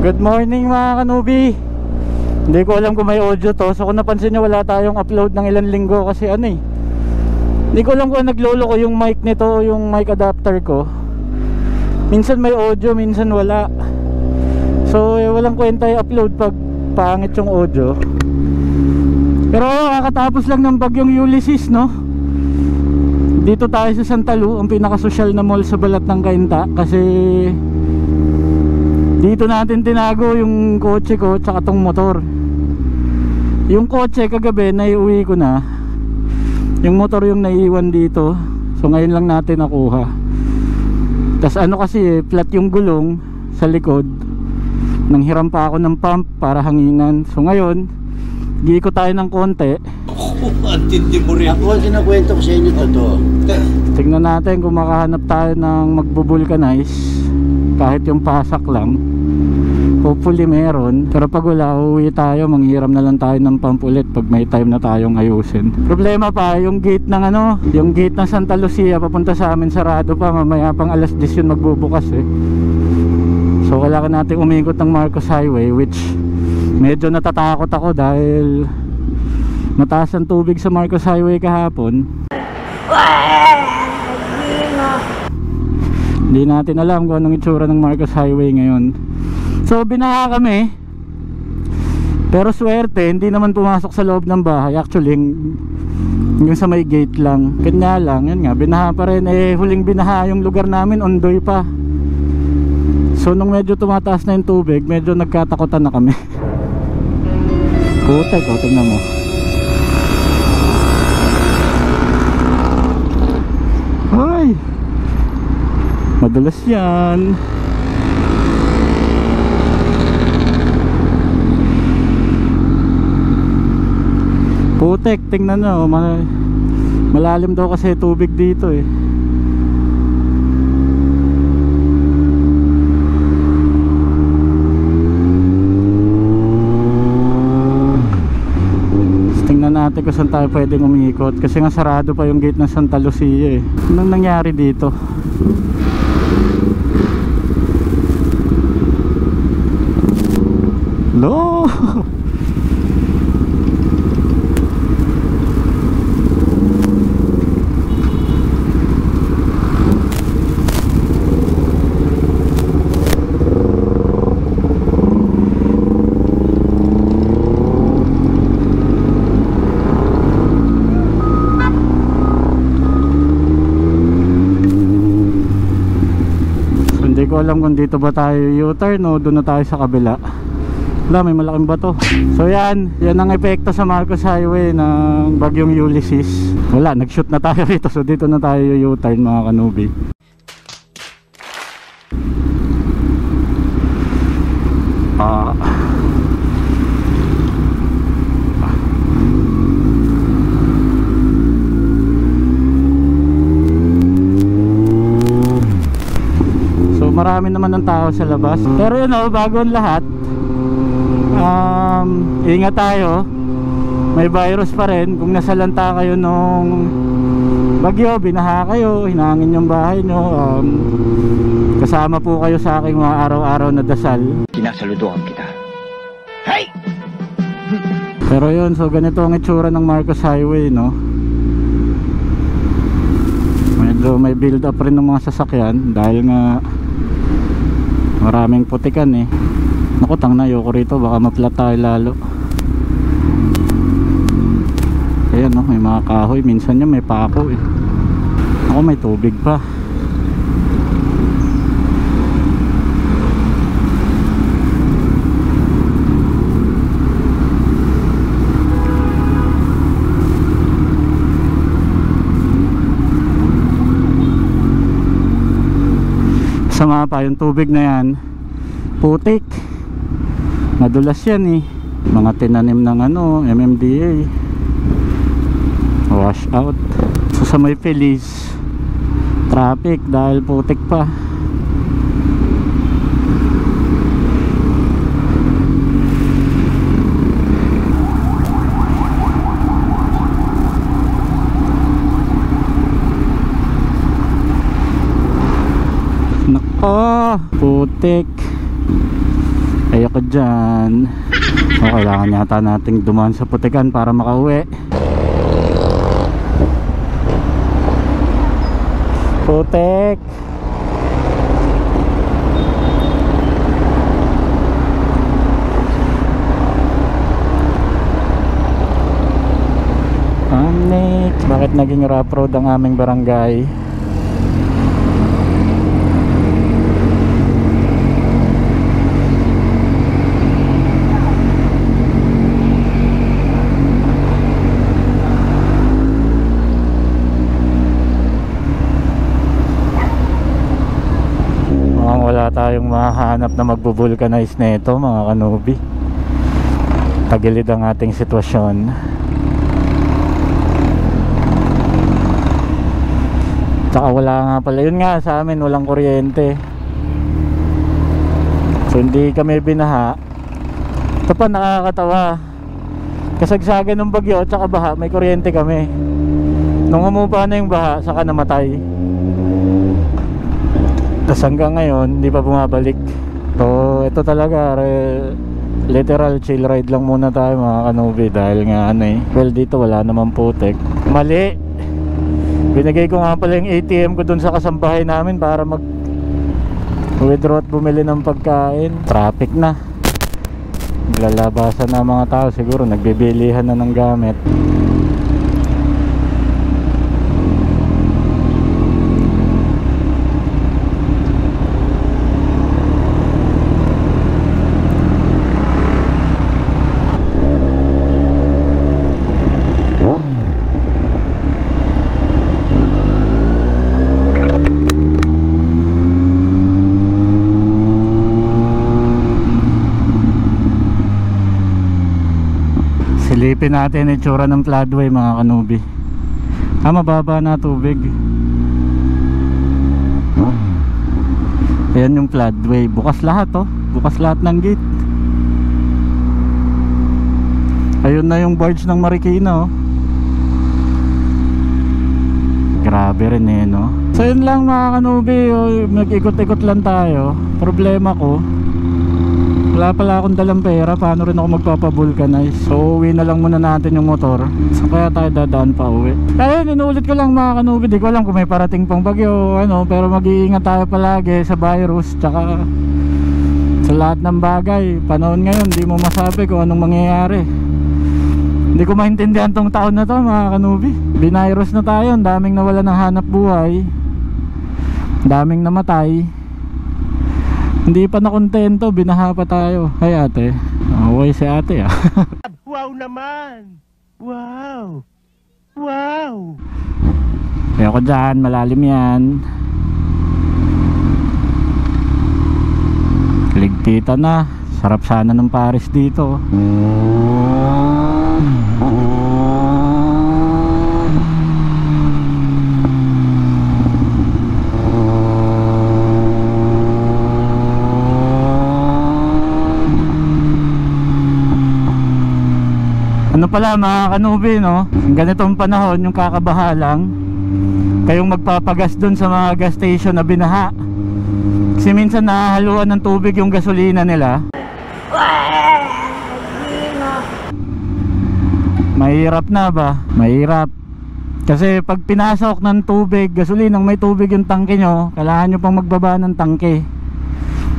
Good morning mga kanubi. Hindi ko alam kung may audio to. So kung napansin nyo, wala tayong upload ng ilang linggo kasi hindi ko alam kung naglolo ko yung mic nito, yung mic adapter ko. Minsan may audio, minsan wala. So walang kwenta i-upload pag pangit yung audio. Pero kakatapos lang ng bagyong Ulysses, no? Dito tayo sa Santa Lu, ang pinakasosyal na mall sa balat ng Cainta. Kasi dito natin tinago yung kotse ko tsaka tong motor. Yung kotse kagabi naiuwi ko na. Yung motor yung naiiwan dito. So ngayon lang natin nakuha. Tas kasi flat yung gulong sa likod. Nanghiram pa ako ng pump para hanginan. So ngayon giiko tayo ng konti. Antindi mo rin. Ako ang kinakwento ko sa inyo totoo. Tingnan natin kung makahanap tayo ng magbo-vulcanize. Kahit yung pasak lang, hopefully meron. Pero pag wala, uuwi tayo, manghiram na lang tayo ng pump ulit pag may time na tayong ayusin. Problema pa, yung gate ng yung gate ng Santa Lucia papunta sa amin sarado pa. Mamaya pang alas 10 yun magbubukas eh. So kailangan natin umikot ng Marcos Highway, which medyo natatakot ako dahil mataas ang tubig sa Marcos Highway kahapon. Hindi natin alam kung anong itsura ng Marcos Highway ngayon. So binaha kami. Pero swerte, hindi naman pumasok sa loob ng bahay. Actually, yung sa may gate lang. Kanya lang, yun nga, binaha pa rin. Huling binaha yung lugar namin, Ondoy pa. So nung medyo tumataas na yung tubig, medyo nagkatakutan na kami. Putek, tingnan mo. Ay! Madulas yan. Putek, tingnan nyo, malalim daw kasi tubig dito eh. Tingnan natin kung saan tayo pwedeng umikot. Kasi nga sarado pa yung gate ng Santa Lucia eh. Anong nangyari dito? No. So, hindi ko alam kung dito ba tayo U-turn o doon na tayo sa kabila. Wala, may malaking bato. So yan ang epekto sa Marcos Highway ng bagyong Ulysses. Wala, nag-shoot na tayo rito. So dito na tayo U-turn mga kanubi. So marami naman ng tao sa labas. Pero bago ang lahat, ingat tayo. May virus pa rin. Kung nasalanta kayo nung bagyo, binaha kayo, hinangin yung bahay nyo, kasama po kayo sa aking mga araw-araw na dasal. Kinasaluduhan kita. Hey! Pero yun, so ganito ang itsura ng Marcos Highway, no? Medyo may build up rin ng mga sasakyan dahil nga maraming putikan eh. Naku, tangna, ayoko rito, baka maplat tayo lalo. Ayan, no, may mga kahoy. Minsan yan may pako eh. Ako, may tubig pa. Sama pa yung tubig na yan. Putik. Madulas yan eh. Mga tinanim ng MMDA. Wash out. So sa may Feliz, traffic dahil putik pa. Nako, putik. Ayoko dyan. So kailangan yata nating dumaan sa putikan para makauwi. Putik. Panik. Bakit naging rough road ang aming barangay? Wala tayong mahanap na magbo-vulcanize na ito mga kanobi. Tagilid ang ating sitwasyon. Tsaka wala nga pala, yun nga sa amin walang kuryente. So hindi kami binaha. Ito pa nakakatawa, kasagsagan ng bagyo at saka baha, may kuryente kami. Nung humupa na yung baha, saka namatay. Tapos hanggang ngayon hindi pa bumabalik. So ito talaga literal chill ride lang muna tayo mga kanobi. Dahil nga well dito wala naman putik. Mali, binigay ko nga pala yung ATM ko dun sa kasambahay namin para mag withdraw at bumili ng pagkain. Traffic na, naglalabasan na mga tao, siguro nagbibilihan na ng gamit. Silipin natin itsura ng floodway mga kanubi. Mababa na tubig. Ayan yung floodway. Bukas lahat bukas lahat ng gate. Ayun na yung barge ng Marikina Grabe rin So yun lang mga kanubi, nag-ikot-ikot lang tayo. Problema ko, wala pala akong dalang pera. Paano rin ako magpapavulcanize? So uwi na lang muna natin yung motor. So kaya tayo dadaan pa uwi. Ayun, inuulit ko lang mga kanubi, di ko alam kung may parating pang bagyo pero mag-iingat tayo palagi sa virus tsaka sa lahat ng bagay. Panahon ngayon, di mo masabi kung anong mangyayari. Hindi ko maintindihan tong taon na to mga kanubi. Binirus na tayo, ang daming nawala ng hanap buhay, daming namatay. Hindi pa nakontento, binaha pa tayo. Hay ate, away si ate Wow naman! Wow! Wow! Ayoko dyan, malalim yan. Ligpita na. Sarap sana ng Paris dito. Ano pala mga kanubi ganitong panahon yung kakabahalang kayong magpapagas dun sa mga gas station na binaha. Kasi minsan nahahaluan ng tubig yung gasolina nila. Mahirap na ba? Mahirap. Kasi pag pinasok ng tubig, gasolinang may tubig yung tangke nyo, kailangan nyo pang magbaba ng tangke,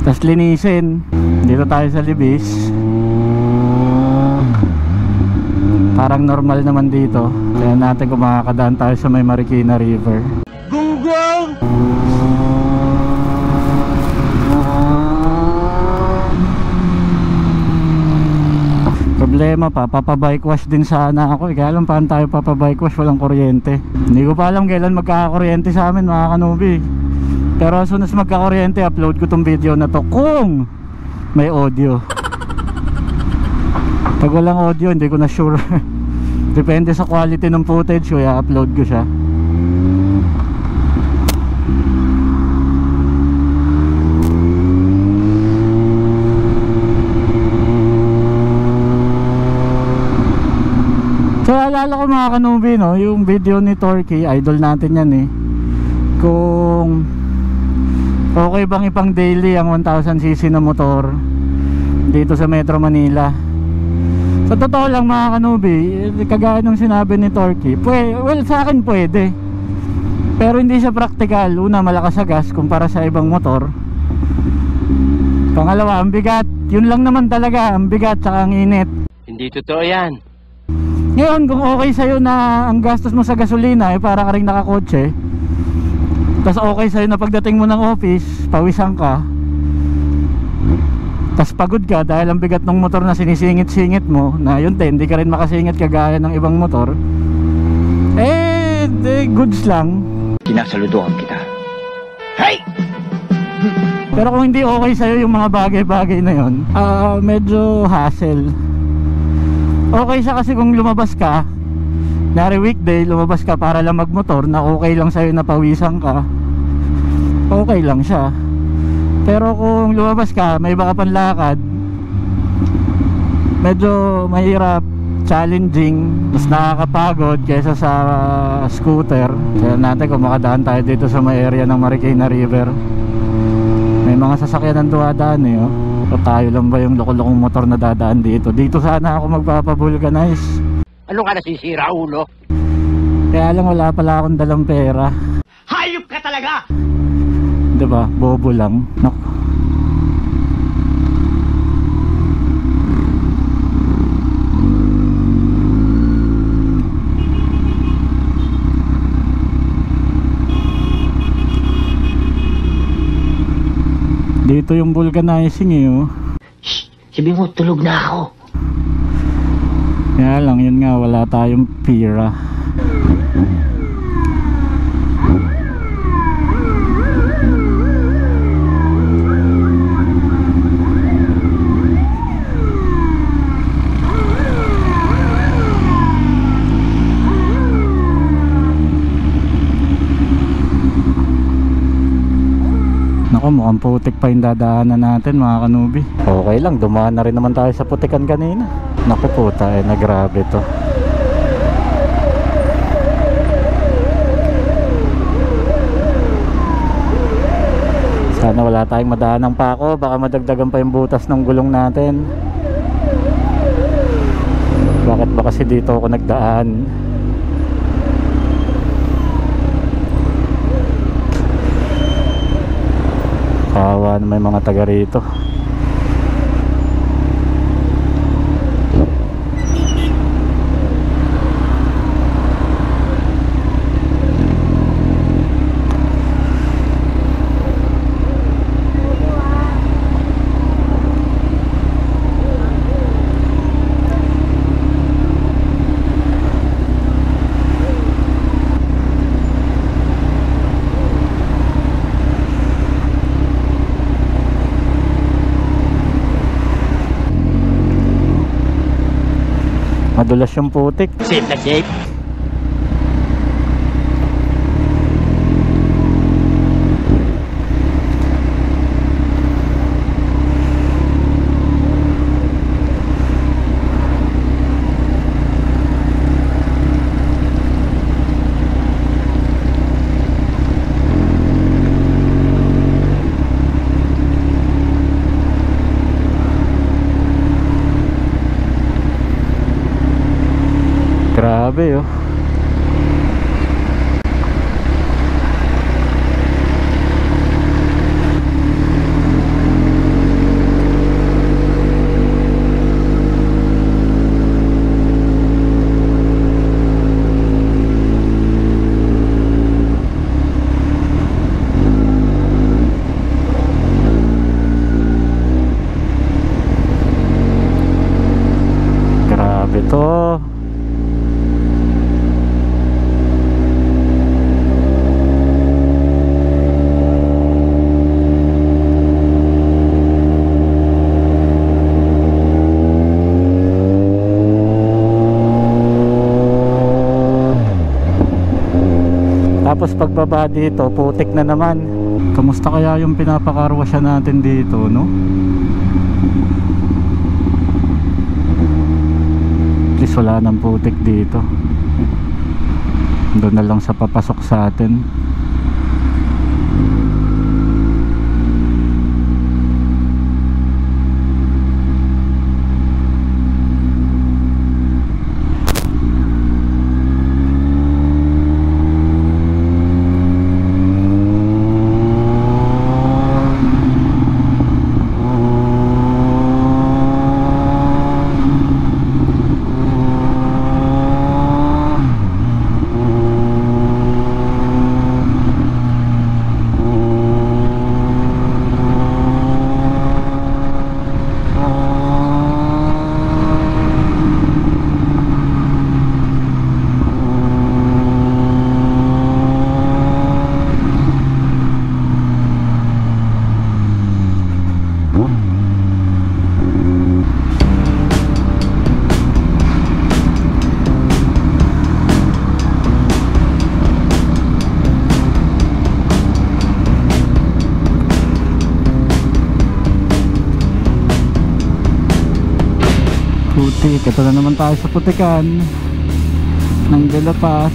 tapos linisin. Dito tayo sa Libis, parang normal naman dito. Kaya natin kung makakadaan tayo sa may Marikina River. Gunggong! Problema pa, papabike wash din sana ako. Kaya alam paano tayo papabike wash, walang kuryente. Hindi ko pa alam kailan magkakakuryente sa amin mga kanubi. Pero as soon as magkakakuryente, upload ko tong video na to kung may audio. Pag walang audio, hindi ko na sure. Depende sa quality ng footage ko, i-upload ko siya. So alala ko mga kanubi yung video ni Torky, idol natin yan Kung okay bang ipang daily ang 1000cc na motor dito sa Metro Manila. Sa totoo lang mga kanubi, kagaya ng sinabi ni Torky, well sa akin pwede, pero hindi siya practical. Una, malakas sa gas kumpara sa ibang motor. Pangalawa, ang bigat. Yun lang naman talaga, ang bigat saka ang init. Hindi totoo yan. Ngayon kung okay sa'yo na ang gastos mo sa gasolina para ka rin nakakotse, tas okay sa'yo na pagdating mo ng office pawisan ka, tas pagod ka dahil ang bigat ng motor na sinisingit-singit mo, na yun din, hindi ka rin makasingit kagaya ng ibang motor, goods lang. Sinasaluduhan kita. Hey! Pero kung hindi okay sa'yo yung mga bagay-bagay na yun, medyo hassle. Okay siya kasi kung lumabas ka, nari weekday, lumabas ka para lang magmotor, na okay lang sa'yo na pawisan ka, okay lang siya. Pero kung lumabas ka, may iba ka pang lakad, medyo mahirap, challenging, mas nakakapagod kaysa sa scooter. Kaya natin kung makadaan tayo dito sa may area ng Marikina River, may mga sasakyan ng dumadaan eh, oh. So tayo lang ba yung loko-lokong motor na dadaan dito? Dito sana ako magpapavulcanize. Ano ka nasisira, ulo? Kaya lang wala pala akong dalang pera. Hayop ka talaga! Diba? Bobo lang. Nak. Dito yung vulcanizing eh, oh. Shh! Sabi mo, tulog na ako. Kaya lang, yun nga, wala tayong pira. Naku, mukhang putik pa yung dadaanan natin mga kanubi. Okay lang, dumaan na rin naman tayo sa putikan kanina. Naku puta, na grabe to. Sana wala tayong madaan ng pako, baka madagdagan pa yung butas ng gulong natin. Bakit ba kasi dito ako nagdaan? Kawawa na may mga taga rito. Madulas yung putik. Save the gate. Grabe oh. Grabe to. Tapos pagbaba dito, putik na naman. Kamusta kaya yung pinapakarwasya natin dito, no? At least wala nang putik dito. Doon na lang sa papasok sa atin. Ito na naman tayo sa putikan ng De La Paz.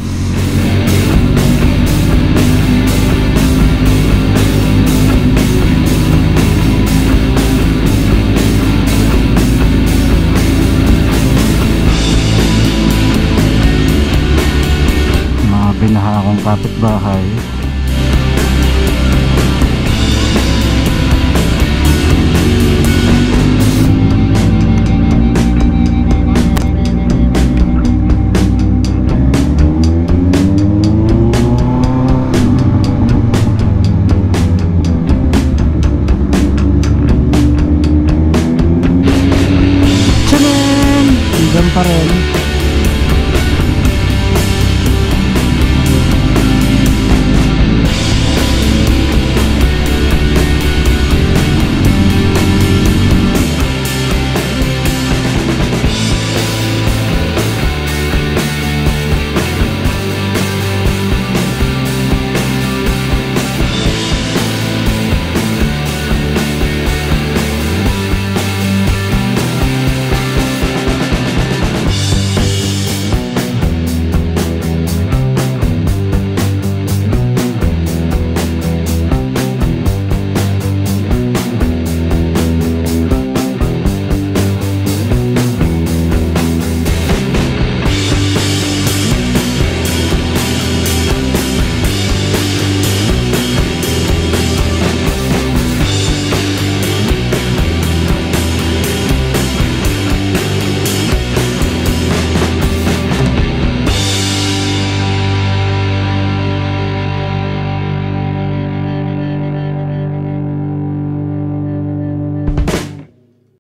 Mga binaha akong kapitbahay.